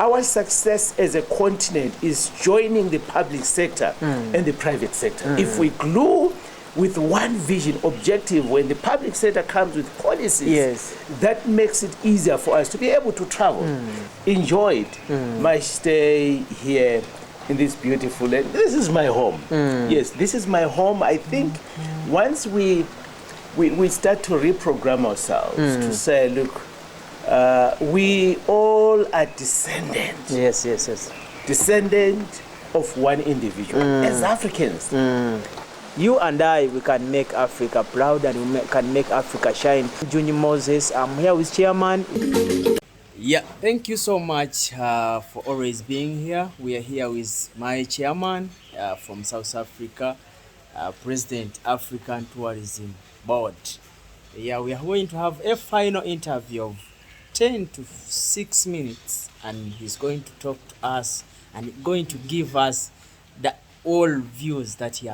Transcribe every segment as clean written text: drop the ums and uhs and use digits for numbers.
Our success as a continent is joining the public sector and the private sector. If we glue with one vision, objective, when the public sector comes with policies, that makes it easier for us to be able to travel. Enjoy it. My stay here in this beautiful land. This is my home. Yes, this is my home. I think once we start to reprogram ourselves to say, look, we all are descendants. Yes. Descendant of one individual as Africans. You and I, we can make Africa proud and we can make Africa shine. Junior Moses, I'm here with Chairman. Yeah, thank you so much for always being here. We are here with my chairman from South Africa, President African Tourism Board. Yeah, we are going to have a final interview of 10 to 6 minutes, and he's going to talk to us and going to give us the all views that he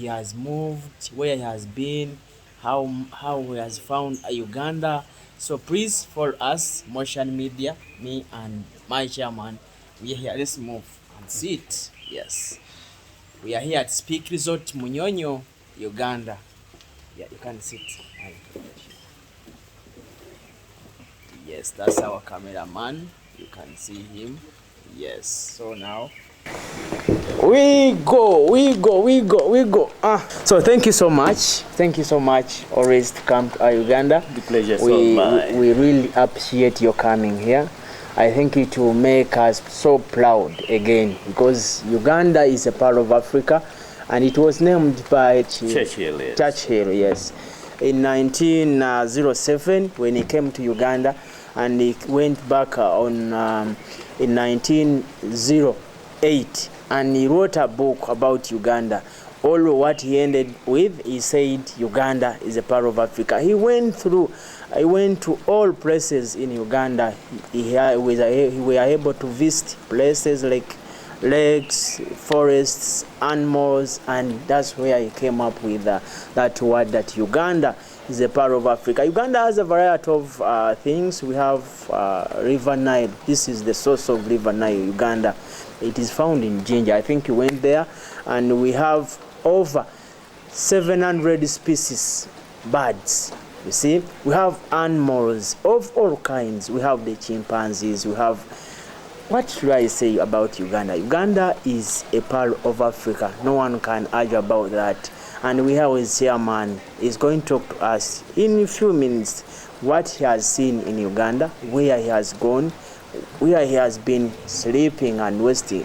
has moved, where he has been, how he has found Uganda. So please follow us, Motion Media, me and my chairman. We are here. Let's move and sit. Yes. We are here at Speak Resort, Munyonyo, Uganda. Yeah, you can sit. Yes, that's our cameraman. You can see him. Yes. So now we go. So thank you so much. Thank you so much always to come to Uganda. The pleasure is all mine. We really appreciate your coming here. I think it will make us so proud again, because Uganda is a part of Africa and it was named by Churchill, yes. In 1907 when he came to Uganda, and he went back in 1908 and he wrote a book about Uganda. All what he ended with, he said Uganda is a part of Africa. He went to all places in Uganda. We were able to visit places like lakes, forests, animals, and that's where he came up with that word that Uganda is a part of Africa. Uganda has a variety of things. We have River Nile. This is the source of River Nile, Uganda. It is found in Jinja. I think you went there. And we have over 700 species birds. You see, we have animals of all kinds. We have the chimpanzees. We have, what should I say about Uganda? Uganda is a part of Africa. No one can argue about that. And we have his chairman is going to talk to us in a few minutes what he has seen in Uganda, where he has gone, where he has been sleeping and resting,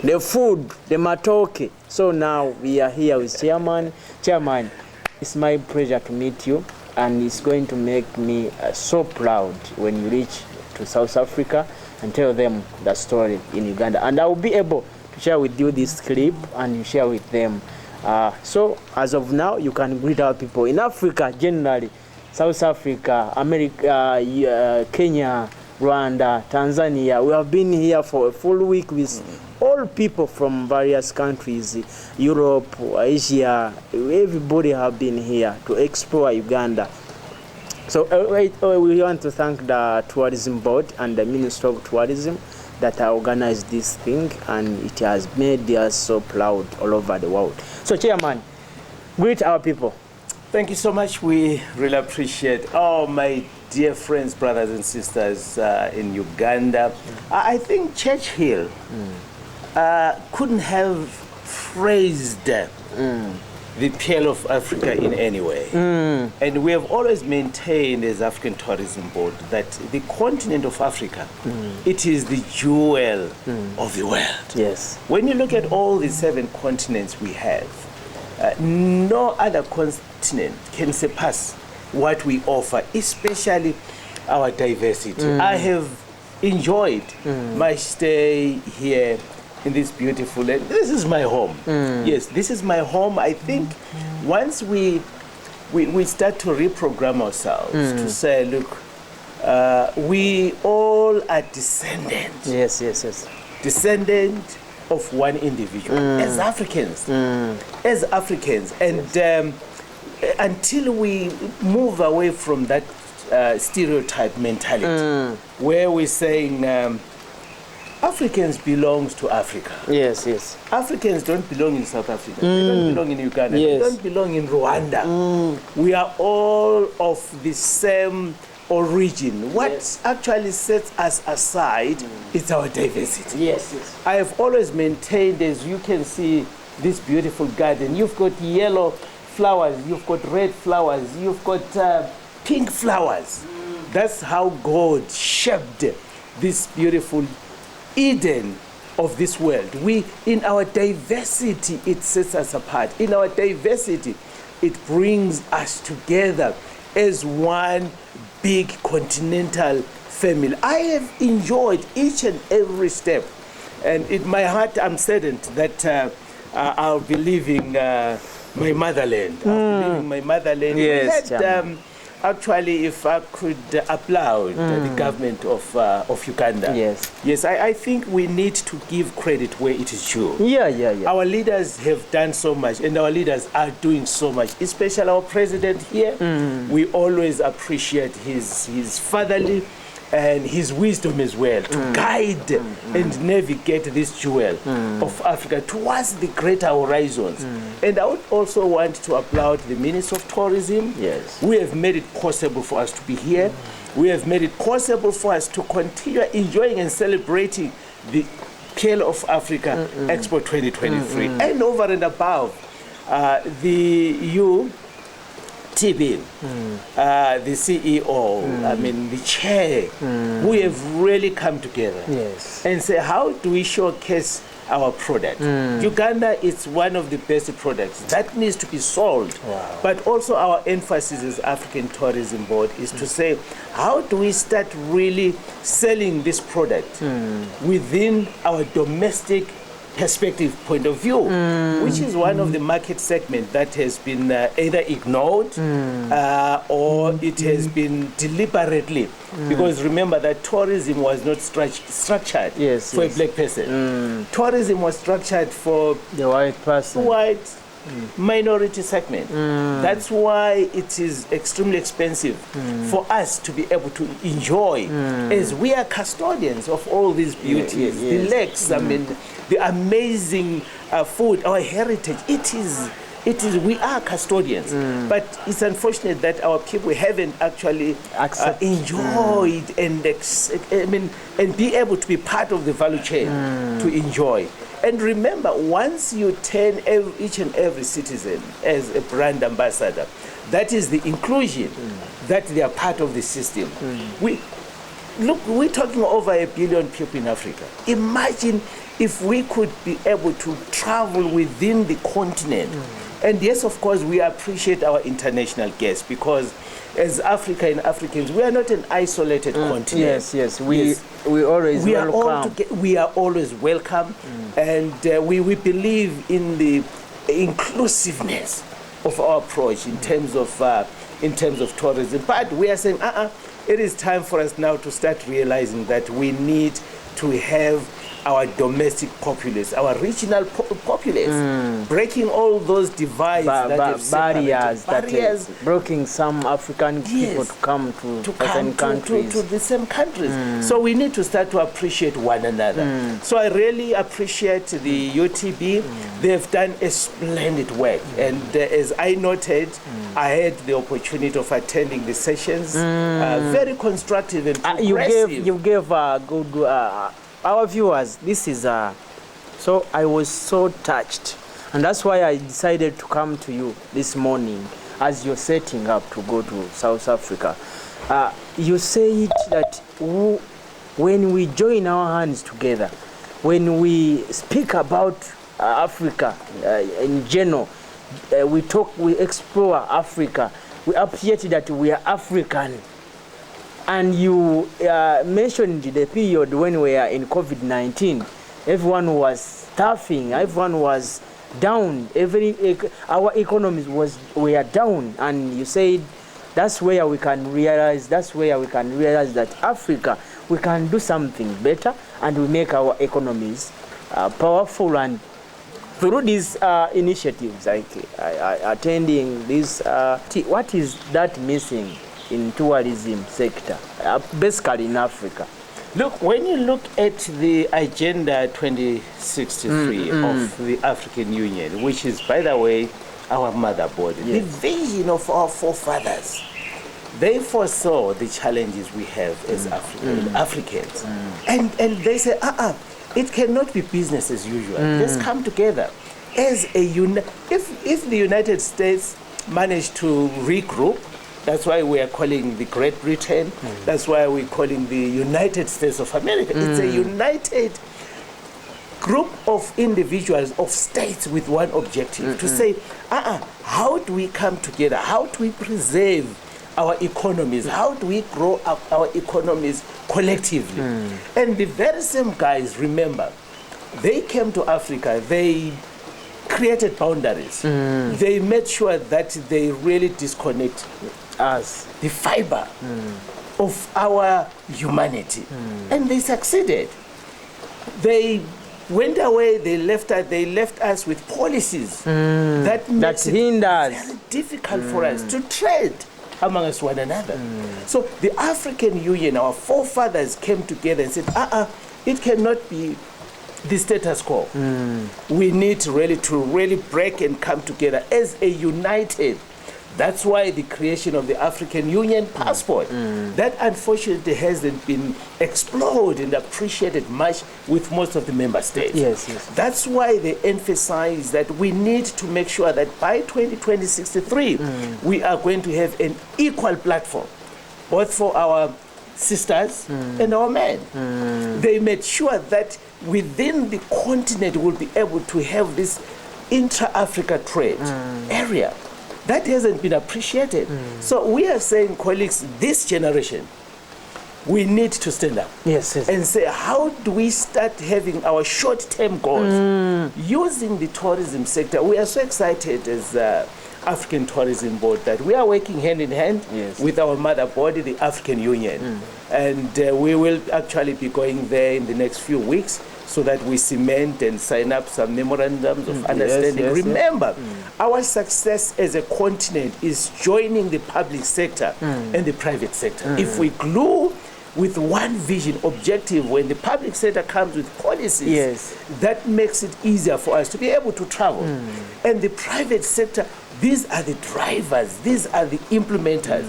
the food, the matoke. So now we are here with chairman. Chairman, it's my pleasure to meet you, and it's going to make me so proud when you reach to South Africa and tell them the story in Uganda. And I will be able to share with you this clip and you share with them. So as of now, you can greet our people in Africa generally, South Africa, America, Kenya, Rwanda, Tanzania. We have been here for a full week with all people from various countries, Europe, Asia. Everybody have been here to explore Uganda. So we want to thank the Tourism Board and the Ministry of Tourism that organized this thing, and it has made us so proud all over the world. So Chairman, greet our people. Thank you so much. We really appreciate all my dear friends, brothers and sisters in Uganda. I think Churchill couldn't have phrased the Pearl of Africa in any way. And we have always maintained as African Tourism Board that the continent of Africa, it is the jewel of the world. Yes. When you look at all the 7 continents we have, no other continent can surpass what we offer, especially our diversity. I have enjoyed my stay here in this beautiful land. This is my home. Yes, this is my home. I think once we start to reprogram ourselves to say, look, we all are descendants. Yes. Descendant of one individual as Africans. And until we move away from that stereotype mentality, where we're saying Africans belongs to Africa. Yes, yes. Africans don't belong in South Africa. They don't belong in Uganda. Yes. They don't belong in Rwanda. We are all of the same origin. What actually sets us aside is our diversity. Yes, yes. I have always maintained, as you can see, this beautiful garden. You've got yellow flowers, you've got red flowers, you've got pink flowers. That's how God shaped this beautiful Eden of this world. We, in our diversity, it sets us apart. In our diversity, it brings us together as one big continental family. I have enjoyed each and every step, and in my heart I'm saddened that I'll be leaving my motherland. I'll be leaving my motherland. Yes, actually, if I could applaud the government of Uganda. Yes, I think we need to give credit where it is due. Our leaders have done so much, and our leaders are doing so much, especially our president here. We always appreciate his fatherly and his wisdom as well to guide and navigate this jewel of Africa towards the greater horizons. And I would also want to applaud the Minister of Tourism. We have made it possible for us to be here. We have made it possible for us to continue enjoying and celebrating the Pearl of Africa Expo 2023. And over and above, the TB, the CEO, I mean the chair, we have really come together and say, how do we showcase our product? Uganda is one of the best products that needs to be sold. But also our emphasis as African Tourism Board is to say, how do we start really selling this product within our domestic perspective point of view, which is one of the market segment that has been either ignored or it has been deliberately, because remember that tourism was not structured for a black person. Tourism was structured for the white person, minority segment. That's why it is extremely expensive for us to be able to enjoy, as we are custodians of all these beauties, the lakes, I mean, the amazing food, our heritage. It is. We are custodians, but it's unfortunate that our people haven't actually enjoyed and be able to be part of the value chain to enjoy. And remember, once you turn each and every citizen as a brand ambassador, that is the inclusion, that they are part of the system. We're talking over 1 billion people in Africa. Imagine if we could be able to travel within the continent. And yes, of course, we appreciate our international guests, because as Africa and Africans, we are not an isolated continent. We always welcome. We are always welcome, and we believe in the inclusiveness of our approach in terms of tourism. But we are saying, it is time for us now to start realizing that we need to have our domestic populace, our regional populace, breaking all those divides, barriers that blocking some African people to come to the same countries. So we need to start to appreciate one another. So I really appreciate the UTB. They've done a splendid work, and as I noted, I had the opportunity of attending the sessions, very constructive and progressive. You gave a good. Our viewers, this is so I was so touched, and that's why I decided to come to you this morning as you're setting up to go to South Africa. You said that when we join our hands together, when we speak about Africa in general, we explore Africa, we appreciate that we are African. And you mentioned the period when we are in COVID-19. Everyone was starving, everyone was down, our economies were down, and you said that's where we can realize that Africa, we can do something better, and we make our economies powerful. And through these initiatives, like attending this, what is that missing in tourism sector, basically in Africa? Look, when you look at the Agenda 2063 of the African Union, which is, by the way, our mother body, the vision of our forefathers, they foresaw the challenges we have as Africans. And they say, it cannot be business as usual. Let's come together as a if the United States managed to regroup, that's why we are calling the Great Britain. That's why we're calling the United States of America. It's a united group of individuals, of states with one objective, to say, how do we come together? How do we preserve our economies? How do we grow up our economies collectively? And the very same guys, remember, they came to Africa, they created boundaries. They made sure that they really disconnect us, the fiber of our humanity. And they succeeded. They went away, they left us with policies that makes it very difficult for us to trade amongst one another. So the African Union, our forefathers came together and said, it cannot be the status quo. We need really to break and come together as a united. That's why the creation of the African Union passport, that unfortunately hasn't been explored and appreciated much with most of the member states. That's why they emphasize that we need to make sure that by 2063, we are going to have an equal platform, both for our sisters and our men. They made sure that within the continent we'll be able to have this intra-Africa trade area. That hasn't been appreciated. So we are saying, colleagues, this generation, we need to stand up and say, how do we start having our short-term goals using the tourism sector? We are so excited as African Tourism Board that we are working hand in hand with our mother body, the African Union. And we will actually be going there in the next few weeks so that we cement and sign up some memorandums of understanding. Remember, our success as a continent is joining the public sector and the private sector. If we glue with one vision, objective, when the public sector comes with policies, that makes it easier for us to be able to travel. And the private sector, these are the drivers, these are the implementers.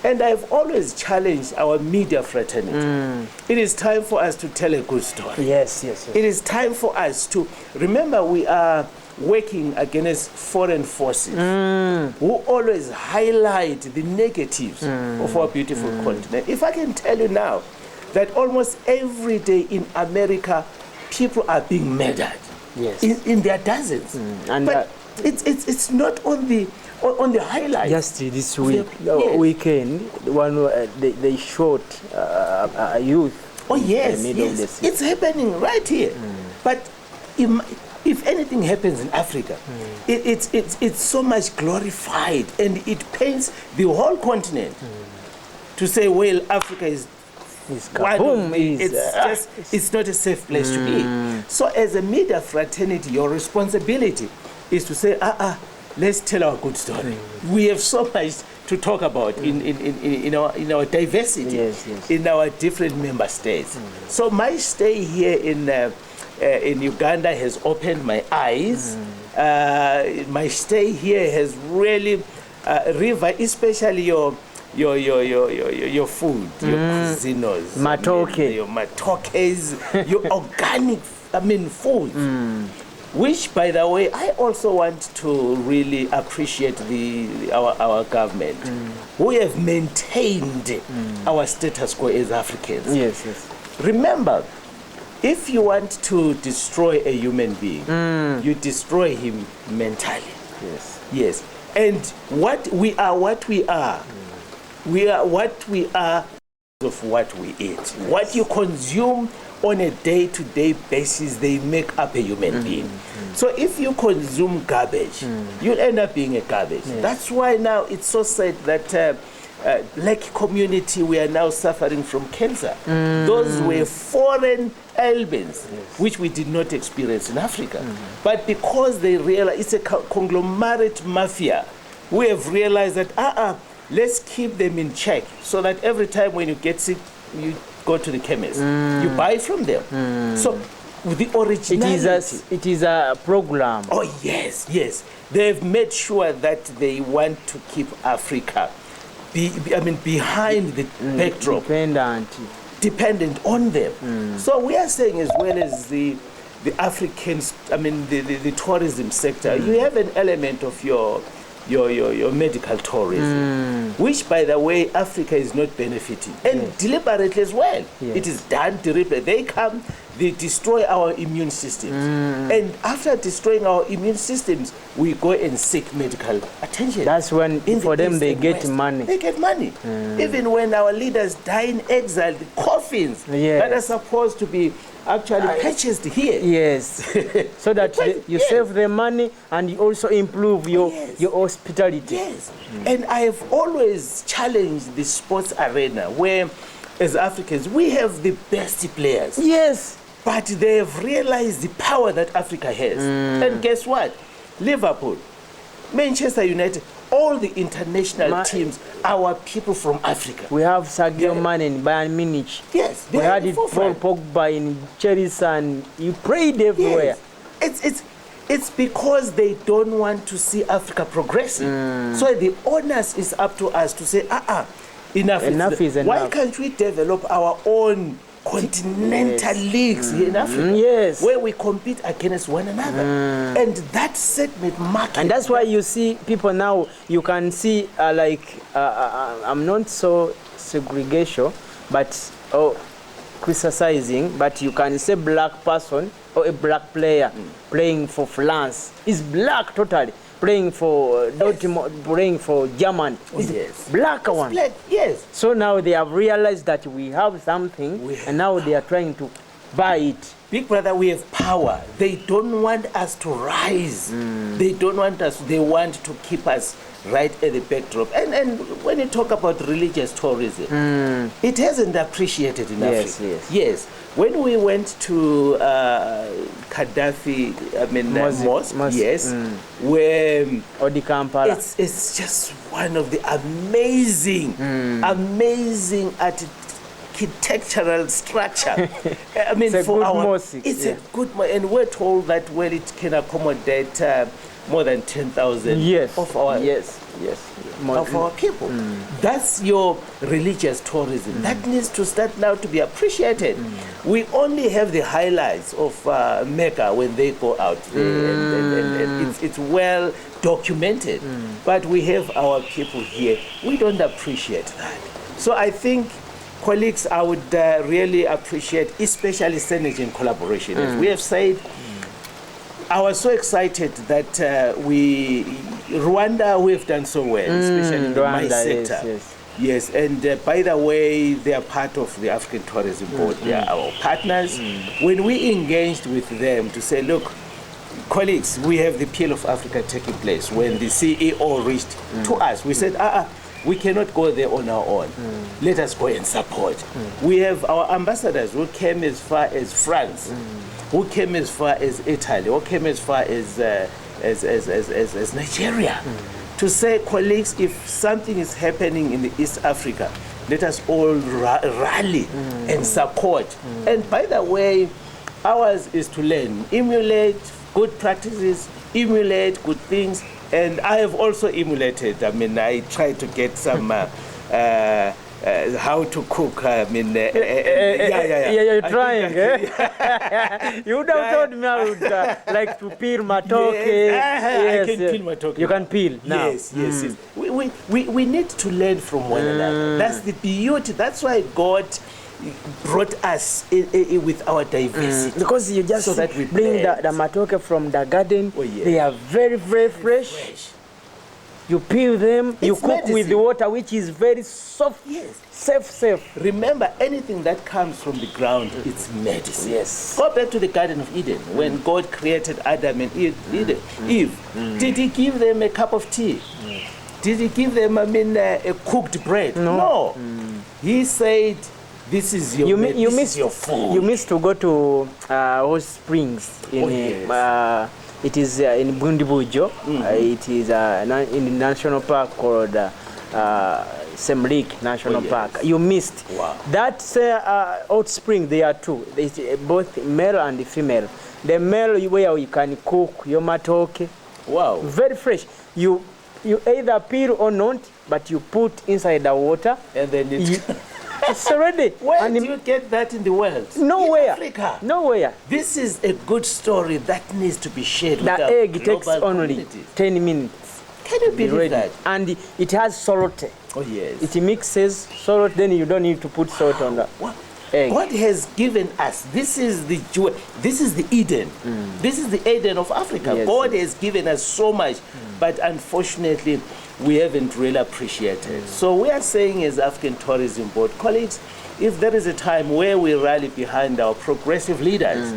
And I've always challenged our media fraternity. It is time for us to tell a good story. It is time for us to remember we are working against foreign forces who always highlight the negatives of our beautiful continent. If I can tell you now that almost every day in America, people are being murdered in their dozens. But it's not on the highlight. Just this weekend, they shot a youth. It's happening right here. But if anything happens in Africa, it's so much glorified, and it paints the whole continent to say, well, Africa is it's not a safe place to be. So as a media fraternity, your responsibility is to say, let's tell our good story. We have so much to talk about in our diversity, in our different member states. So my stay here in Uganda has opened my eyes. My stay here has really especially your food, your cuisinos, your matokes, your organic, food. Which, by the way, I also want to really appreciate our government, who have maintained our status quo as Africans. Remember, if you want to destroy a human being, you destroy him mentally. And what we are, we are what we are of what we eat. What you consume on a day-to-day basis, they make up a human being. So if you consume garbage, you'll end up being a garbage. That's why now it's so sad that black community, we are now suffering from cancer. Those were foreign ailments, which we did not experience in Africa. But because they realize it's a conglomerate mafia, we have realized that let's keep them in check so that every time when you get sick, you go to the chemist, you buy from them. So with the originality. It is a program. Oh, yes, yes. They've made sure that they want to keep Africa behind the backdrop. Dependent on them. So we are saying, as well as the Africans, the tourism sector, you have an element of your medical tourism, which, by the way, Africa is not benefiting, and deliberately as well. It is done deliberately. They come, they destroy our immune systems, and after destroying our immune systems, we go and seek medical attention. That's when, for them, they get money. They get money. Even when our leaders die in exile, the coffins that are supposed to be actually purchased here. Yes. So that you save the money and you also improve your hospitality. Yes. And I have always challenged the sports arena where, as Africans, we have the best players. Yes. But they have realized the power that Africa has. And guess what? Liverpool, Manchester United, all the international teams, our people from Africa. We have Sadio Mane in Bayern Munich. Yes. We had Paul Pogba in Chelsea, and you prayed everywhere. Yes. It's because they don't want to see Africa progressing. So the onus is up to us to say, enough is enough. Why can't we develop our own continental leagues here in Africa, where we compete against one another, and that segment market. And that's why you see people now. You can see I'm not so segregation, but criticizing. But you can say black person or a black player playing for France is black totally. Playing for Dortmund, playing for Germany. Black one. Black, yes. So now they have realized that we have something, and now they are trying to buy it. Big brother, we have power. They don't want us to rise. They don't want us. They want to keep us right at the backdrop. And when you talk about religious tourism, it hasn't appreciated in Africa. Yes. When we went to Gaddafi, mosque, where it's just one of the amazing architectural structure. It's for our mosque. It's a good mosque, and we're told that it can accommodate more than 10,000 of our of our people. That's your religious tourism. That needs to start now to be appreciated. We only have the highlights of Mecca when they go out there, and it's well documented. But we have our people here. We don't appreciate that. So I think, colleagues, I would really appreciate, especially synergy and collaboration. As we have said, I was so excited that Rwanda, we have done so well, especially in the Rwanda, sector. Yes, and by the way, they are part of the African Tourism Board. They are our partners. When we engaged with them to say, look, colleagues, we have the Peel of Africa taking place. When the CEO reached to us, we said, we cannot go there on our own. Let us go and support. We have our ambassadors who came as far as France, who came as far as Italy, who came as far as Nigeria, to say, colleagues, if something is happening in the East Africa, let us all rally and support. And by the way, ours is to learn, emulate good practices, emulate good things. And I have also emulated. I try to get some how to cook. You're trying. You would have told me I would like to peel matoke. I can peel matoke. You can peel now. Yes. We need to learn from one another. That's the beauty. That's why God brought us with our diversity. Because you just so that we bring the matoke from the garden. They are very, very fresh. You peel them, you cook medicine with the water, which is very soft, safe. Remember, anything that comes from the ground, it's medicine. Yes. Go back to the Garden of Eden, when God created Adam and Eve. Did he give them a cup of tea? Did he give them, a cooked bread? No. He said, this is your your food. You missed to go to Hot Springs in it is in Bundibujo. It is in the national park called Semlik National Park. You missed. Wow. That's hot spring. There are two. It's both male and female. The male where you can cook your matoke. Wow. Very fresh. You either peel or not, but you put inside the water. And then it's already. Where do you get that in the world? Nowhere. In Africa. Nowhere. This is a good story that needs to be shared with The our egg takes global only communities. 10 minutes. Can you believe that? And it has salt. Oh, yes. It mixes salt, then you don't need to put salt on the egg. God has given us, this is the Eden. This is the Eden of Africa. Yes. God has given us so much, but unfortunately, we haven't really appreciated. So we are saying as African Tourism Board colleagues, if there is a time where we rally behind our progressive leaders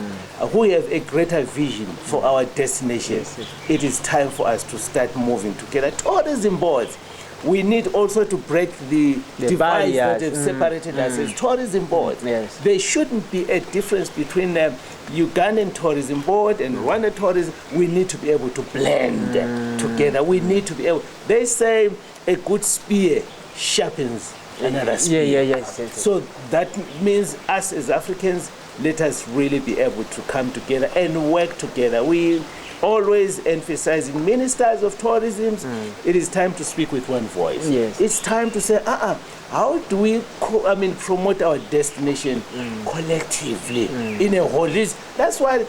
who have a greater vision for our destination, it is time for us to start moving together. Tourism boards, we need also to break the divides that have separated us as tourism boards. Yes. There shouldn't be a difference between Ugandan Tourism Board and Rwanda Tourism. We need to be able to blend together. We need to be able. They say a good spear sharpens another spear. Yes. So that means us as Africans, let us really be able to come together and work together. We always emphasizing ministers of tourism. It is time to speak with one voice. Yes. It's time to say, how do we promote our destination collectively in a holistic? That's what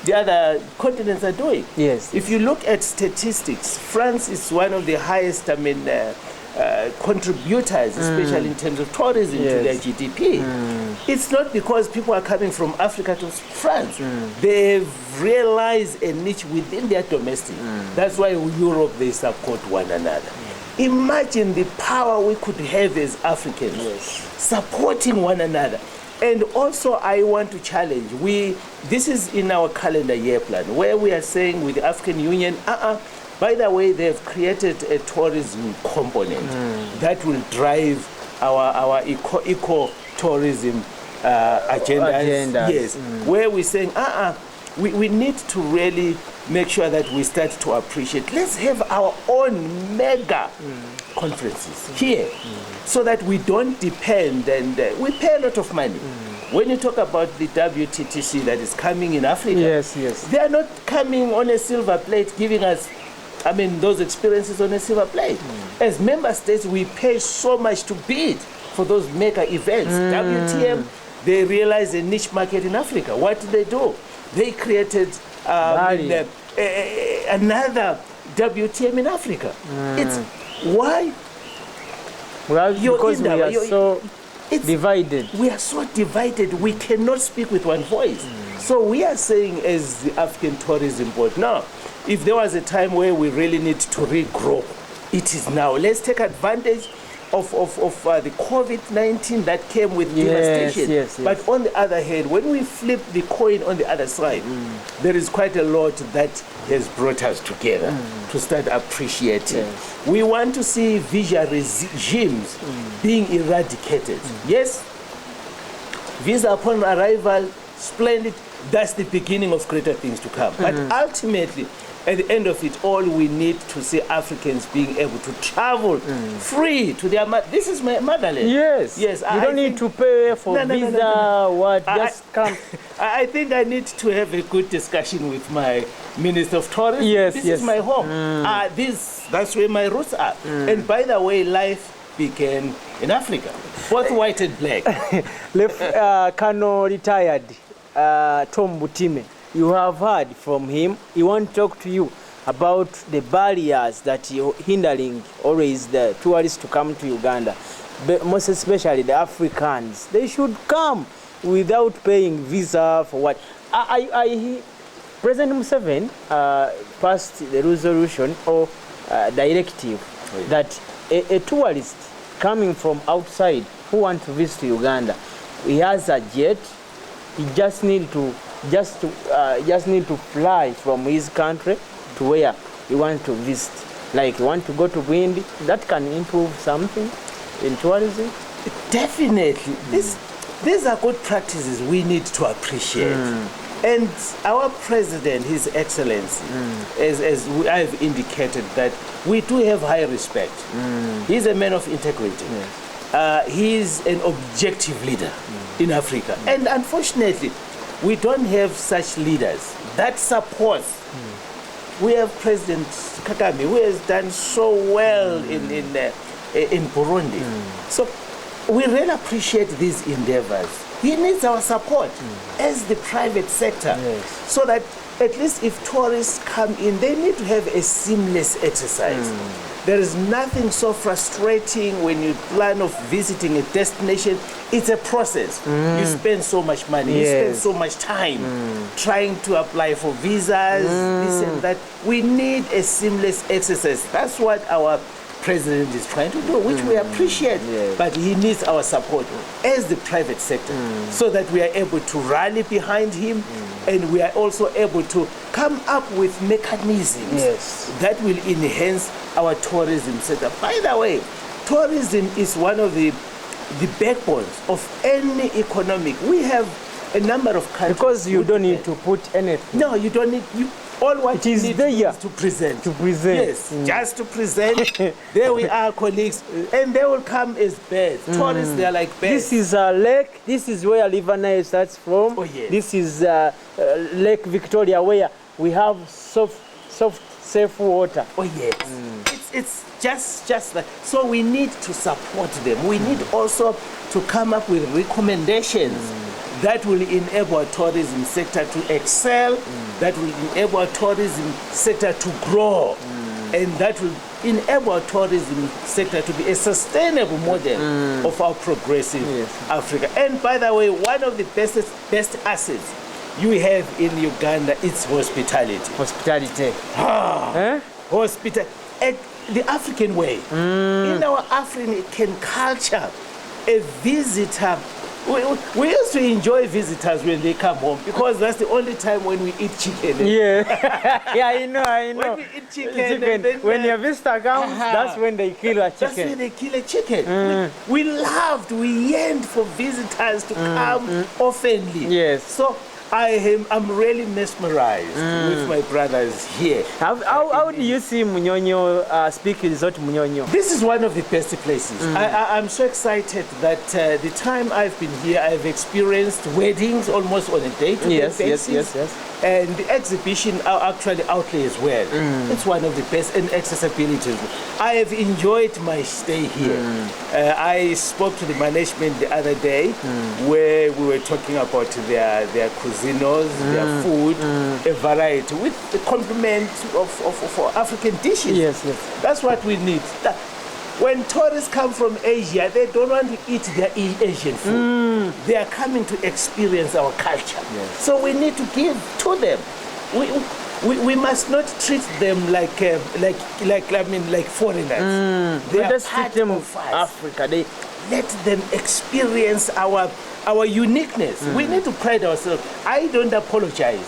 the other continents are doing. Yes. If you look at statistics, France is one of the highest, contributors, especially in terms of tourism to their GDP. It's not because people are coming from Africa to France. They've realized a niche within their domestic. That's why in Europe they support one another. Imagine the power we could have as Africans supporting one another. And also I want to challenge, this is in our calendar year plan, where we are saying with the African Union, by the way, they've created a tourism component that will drive our eco-tourism agenda. Yes, where we're saying, we need to really make sure that we start to appreciate. Let's have our own mega conferences here, so that we don't depend, and we pay a lot of money. When you talk about the WTTC that is coming in Africa, they are not coming on a silver plate giving us those experiences on a silver plate. As member states, we pay so much to bid for those mega events. WTM, they realized a niche market in Africa. What did they do? They created another WTM in Africa. It's why? Well, because we are so divided. We are so divided. We cannot speak with one voice. So we are saying, as the African Tourism Board, now, if there was a time where we really need to regrow, it is now. Let's take advantage of the COVID-19 that came with devastation. But on the other hand, when we flip the coin on the other side, there is quite a lot that has brought us together to start appreciating. We want to see visa regimes being eradicated. Yes, visa upon arrival, splendid. That's the beginning of greater things to come. But ultimately, at the end of it all, we need to see Africans being able to travel free to their this is my motherland. Yes. You don't need to pay for visa. Just come. I think I need to have a good discussion with my Minister of Tourism. This is my home. That's where my roots are. And by the way, life began in Africa, both white and black. Colonel retired Tom Butime. You have heard from him. He wants to talk to you about the barriers that are hindering always the tourists to come to Uganda. But most especially the Africans. They should come without paying visa for what? President Museveni passed the resolution or directive that a tourist coming from outside who wants to visit Uganda, he has a jet. He just need to fly from his country to where he wants to visit. Like you want to go to Bwindi, that can improve something in tourism. Definitely. These are good practices we need to appreciate. And our president, His Excellency, as I've indicated, that we do have high respect. He's a man of integrity. He's an objective leader in Africa. And unfortunately, we don't have such leaders that support. We have President Kagame, who has done so well in Burundi. So we really appreciate these endeavors. He needs our support as the private sector, so that at least if tourists come in, they need to have a seamless exercise. There is nothing so frustrating when you plan of visiting a destination. It's a process. You spend so much money, you spend so much time trying to apply for visas, this and that. We need a seamless exercise. That's what our president is trying to do, which we appreciate, but he needs our support as the private sector, so that we are able to rally behind him, and we are also able to come up with mechanisms that will enhance our tourism sector. By the way, tourism is one of the backbones of any economic. We have a number of countries. Because you don't need to put anything. No, you don't need. All what it is you need there is to present. To present. Yes, just to present. There we are, colleagues, and they will come as birds. Tourists, they are like birds. This is a lake. This is where River Nile starts from. Oh, yes. This is Lake Victoria, where we have soft, safe water. Oh yes. It's just that. So we need to support them. We need also to come up with recommendations that will enable our tourism sector to excel, that will enable our tourism sector to grow, and that will enable our tourism sector to be a sustainable model of our progressive Africa. And by the way, one of the best assets you have in Uganda is hospitality. Hospitality. The African way. In our African culture, a visitor, we used to enjoy visitors when they come home, because that's the only time when we eat chicken. I know. When we eat chicken. And then, when your visitor comes, that's when they kill a chicken. That's when they kill a chicken. We yearned for visitors to come oftenly. Yes. So I'm really mesmerized with my brothers here. How do you see Munyonyo speak Resort Munyonyo? This is one of the best places. I'm so excited that the time I've been here, I've experienced weddings almost on a day-to-day basis. Yes. And the exhibition actually outlay as well. It's one of the best, and accessibility. I have enjoyed my stay here. I spoke to the management the other day where we were talking about their cuisinos, their food, a variety with the complement of African dishes. Yes. That's what we need. When tourists come from Asia, they don't want to eat their Asian food. They are coming to experience our culture. So we need to give to them. We must not treat them like foreigners. They are part of us. Africa. Let them experience our uniqueness. We need to pride ourselves. I don't apologize.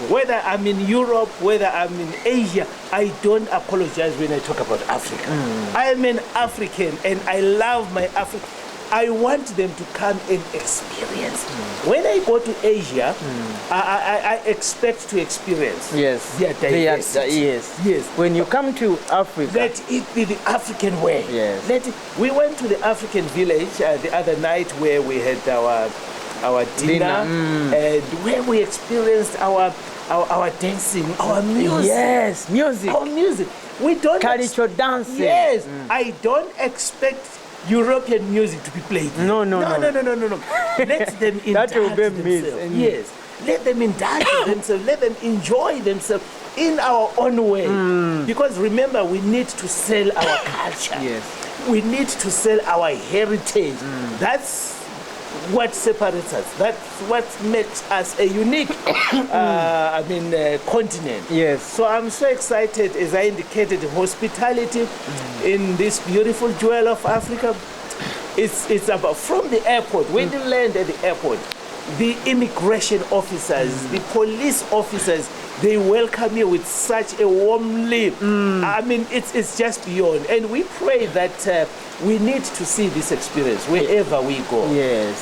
Whether I'm in Europe, whether I'm in Asia, I don't apologize when I talk about Africa. I am an African, and I love my Africa. I want them to come and experience. When I go to Asia, I expect to experience their diversity. Yes. When you come to Africa, let it be the African way. We went to the African village the other night where we had our dinner, and where we experienced our dancing, our music. Yes, music. Our music. We don't cultural dancing. Yes, I don't expect European music to be played. No. Let them indulge themselves. Yes, let them indulge themselves. Let them enjoy themselves in our own way. Because remember, we need to sell our culture. We need to sell our heritage. That's what separates us. That's what makes us a unique continent. So I'm so excited, as I indicated, hospitality in this beautiful jewel of Africa. It's about, from the airport, when you land at the airport, the immigration officers, the police officers, they welcome you with such a warm lip. It's just beyond. And we pray that we need to see this experience wherever we go.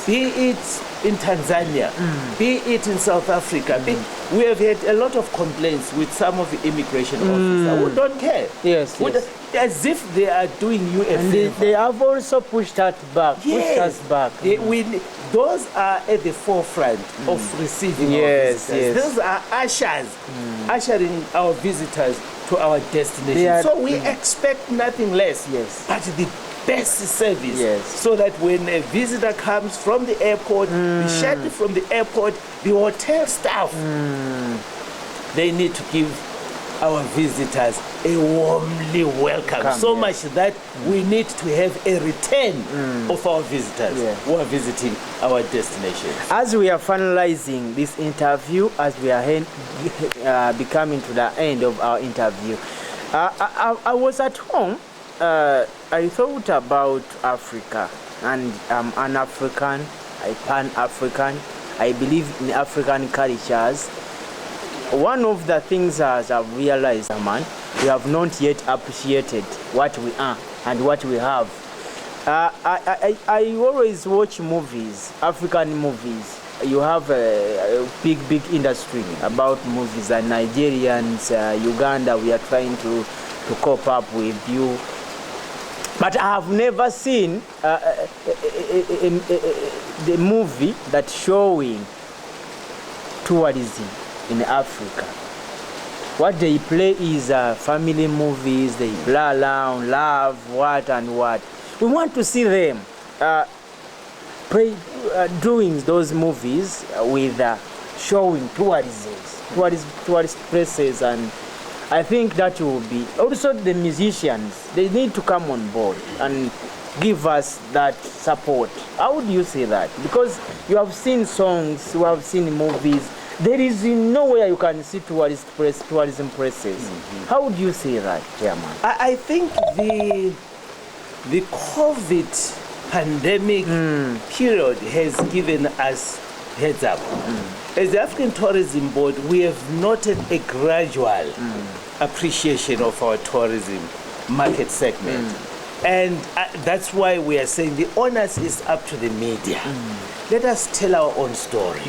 Be it in Tanzania, be it in South Africa, we have had a lot of complaints with some of the immigration officers who don't care. Yes, yes. As if they are doing you a favor. They have also pushed us back. Yes. Pushed us back. Those are at the forefront of receiving our visitors. Those are ushers, ushering our visitors to our destination. So we expect nothing less but the best service, so that when a visitor comes from the airport, the shuttle from the airport, the hotel staff, they need to give our visitors a warmly welcome. So much that we need to have a return of our visitors who are visiting our destination. As we are finalizing this interview, as we are becoming to the end of our interview, I was at home. I thought about Africa, and I'm an African, I pan-African. I believe in African cultures. One of the things as I've realized, man, we have not yet appreciated what we are and what we have. I always watch movies, African movies. You have a big industry about movies, and Nigerians, Uganda, we are trying to cope up with you. But I have never seen the movie that's showing tourism in Africa. What they play is family movies, they blah around, love, what and what. We want to see them doing those movies with showing tourist places, and I think that will be also the musicians. They need to come on board and give us that support. How would you say that? Because you have seen songs, you have seen movies. There is nowhere you can see tourism places. How would you say that, Chairman? I think the COVID pandemic period has given us heads up. As the African Tourism Board, we have noted a gradual appreciation of our tourism market segment. And that's why we are saying the onus is up to the media. Let us tell our own story.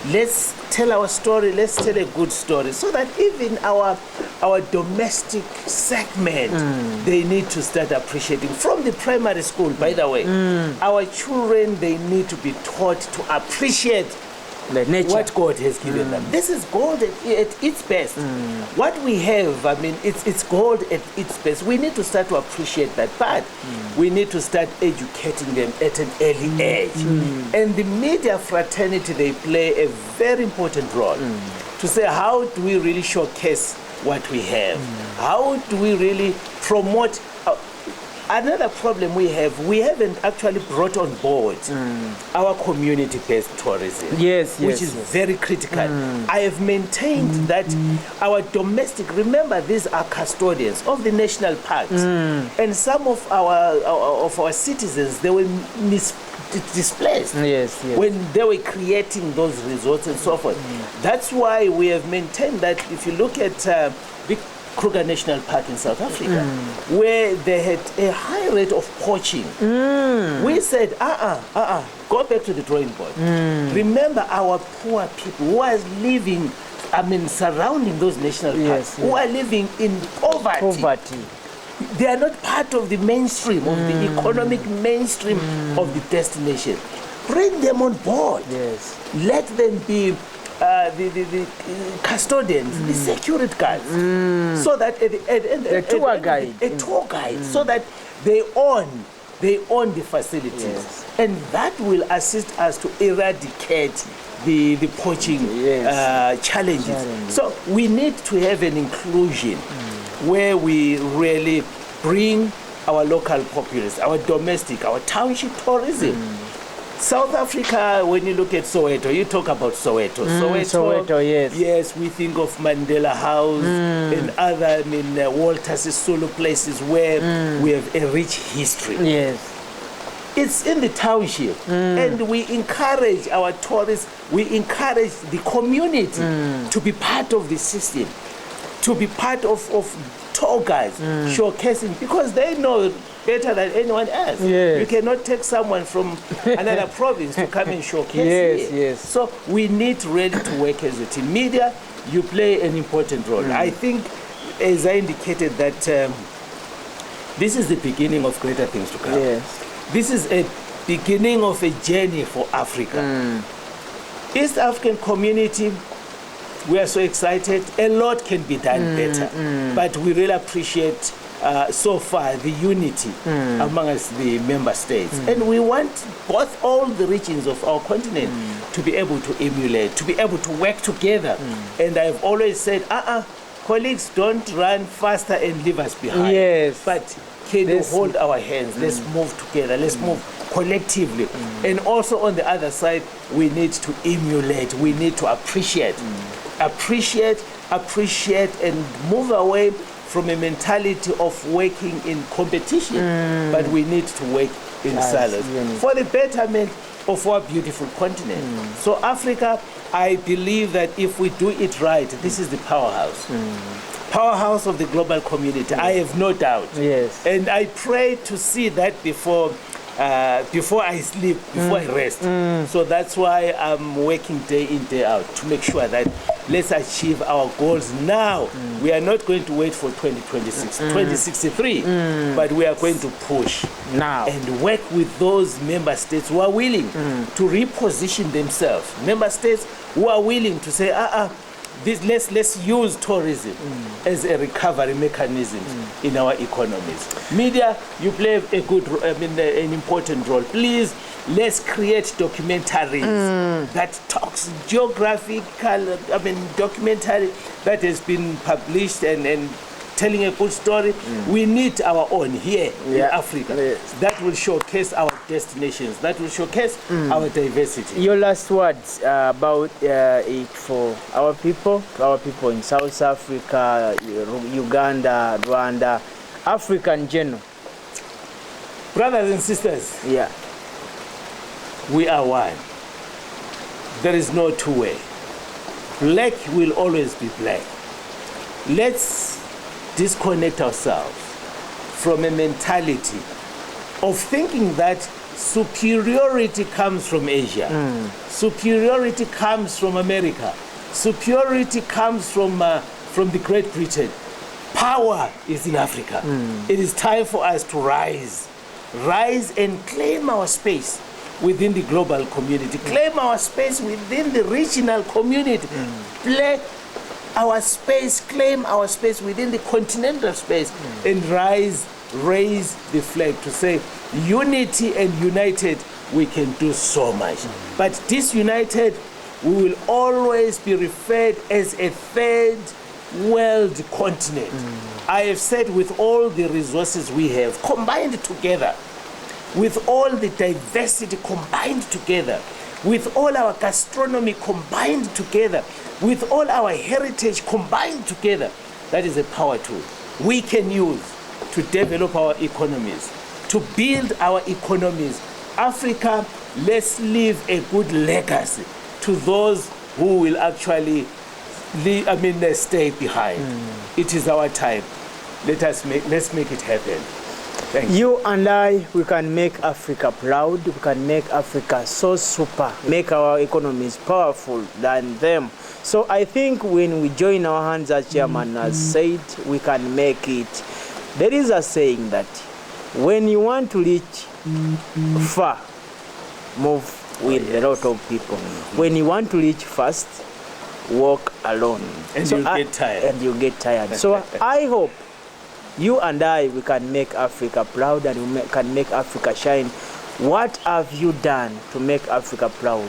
Let's tell our story, let's tell a good story, so that even our domestic segment, they need to start appreciating. From the primary school, by the way, our children, they need to be taught to appreciate what God has given them. This is gold at its best. What we have, I mean, it's gold at its best. We need to start to appreciate that, but we need to start educating them at an early age. And the media fraternity, they play a very important role to say, how do we really showcase what we have? How do we really promote? Another problem we haven't actually brought on board our community-based tourism, which is very critical. I have maintained that our domestic, remember, these are custodians of the national parks, and some of our citizens, they were displaced when they were creating those resorts and so forth. That's why we have maintained that if you look at the Kruger National Park in South Africa, where they had a high rate of poaching. We said, go back to the drawing board. Remember our poor people who are living, surrounding those national parks, who are living in poverty. They are not part of the mainstream, of the economic mainstream of the destination. Bring them on board. Let them be the custodians, the security guards, so that a tour guide, so that they own the facilities, and that will assist us to eradicate the poaching challenges. So we need to have an inclusion where we really bring our local populace, our domestic, our township tourism. South Africa, when you look at Soweto, you talk about Soweto. Soweto, yes, we think of Mandela House and other, Walter Sisulu places where we have a rich history. It's in the township, and we encourage our tourists, we encourage the community to be part of the system, to be part of tour guides showcasing, because they know better than anyone else. Yes. You cannot take someone from another province to come and showcase here. Yes. So we need really to work as a team. Media, you play an important role. I think, as I indicated, that this is the beginning of greater things to come. Yes. This is a beginning of a journey for Africa. East African community, we are so excited. A lot can be done better, but we really appreciate so far the unity amongst the member states. And we want all the regions of our continent to be able to emulate, to be able to work together. And I've always said, colleagues, don't run faster and leave us behind. Yes. But can you hold our hands? Let's move together. Let's move collectively. And also on the other side, we need to emulate. We need to appreciate. Appreciate, and move away from a mentality of working in competition. But we need to work in silence for the betterment of our beautiful continent. So Africa, I believe that if we do it right, this is the powerhouse. Powerhouse of the global community. I have no doubt. Yes. And I pray to see that before I sleep, before I rest. So that's why I'm working day in, day out to make sure that let's achieve our goals now. We are not going to wait for 2026, 2063, but we are going to push now and work with those member states who are willing to reposition themselves. Member states who are willing to say, let's use tourism as a recovery mechanism in our economies. Media, you play an important role. Please, let's create documentaries that talks geographical, documentary that has been published and telling a good story. We need our own here in Africa. That will showcase our destinations. That will showcase our diversity. Your last words about it for our people in South Africa, Uganda, Rwanda, Africa in general. Brothers and sisters, we are one. There is no two way. Black will always be black. Let's disconnect ourselves from a mentality of thinking that superiority comes from Asia, superiority comes from America, superiority comes from the Great Britain. Power is in Africa. It is time for us to rise and claim our space within the global community, claim our space within the regional community, play our space, claim our space within the continental space, and raise the flag to say, unity and united, we can do so much. But disunited, we will always be referred as a third world continent. I have said, with all the resources we have combined together, with all the diversity combined together, with all our gastronomy combined together, with all our heritage combined together, that is a power tool we can use to develop our economies, to build our economies. Africa, let's leave a good legacy to those who will actually stay behind. It is our time. Let's make it happen. Thank you. You and I, we can make Africa proud. We can make Africa so super, make our economies powerful than them. So I think when we join our hands, as Chairman has said, we can make it. There is a saying that when you want to reach far, move with a lot of people. When you want to reach fast, walk alone. And so you get tired. So I hope you and I, we can make Africa proud, and we can make Africa shine. What have you done to make Africa proud?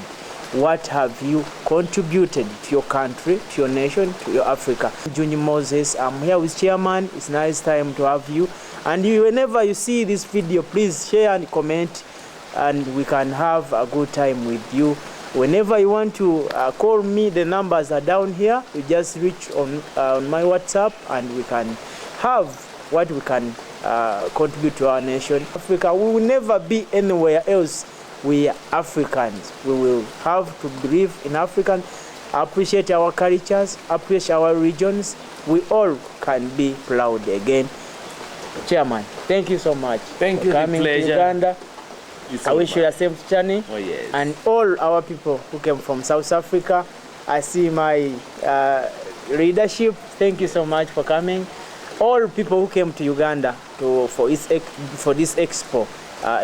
What have you contributed to your country, to your nation, to your Africa? Junior Moses, I'm here with Chairman. It's nice time to have you. And whenever you see this video, please share and comment, and we can have a good time with you. Whenever you want to call me, the numbers are down here. You just reach on my WhatsApp, and we can have what we can contribute to our nation. Africa, we will never be anywhere else. We are Africans. We will have to believe in African. appreciate our cultures, appreciate our regions. We all can be proud again. Chairman, thank you so much. Thank you, for coming to Uganda. I wish you a safe journey. Oh, yes. And all our people who came from South Africa. I see my leadership. Thank you so much for coming. All people who came to Uganda for this expo,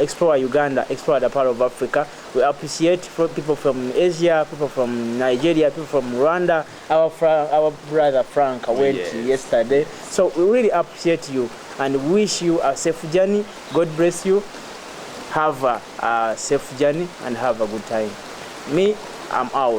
Explore Uganda, Explore the part of Africa. We appreciate people from Asia, people from Nigeria, people from Rwanda. Our brother Frank went yesterday. So we really appreciate you and wish you a safe journey. God bless you. Have a safe journey and have a good time. Me, I'm out.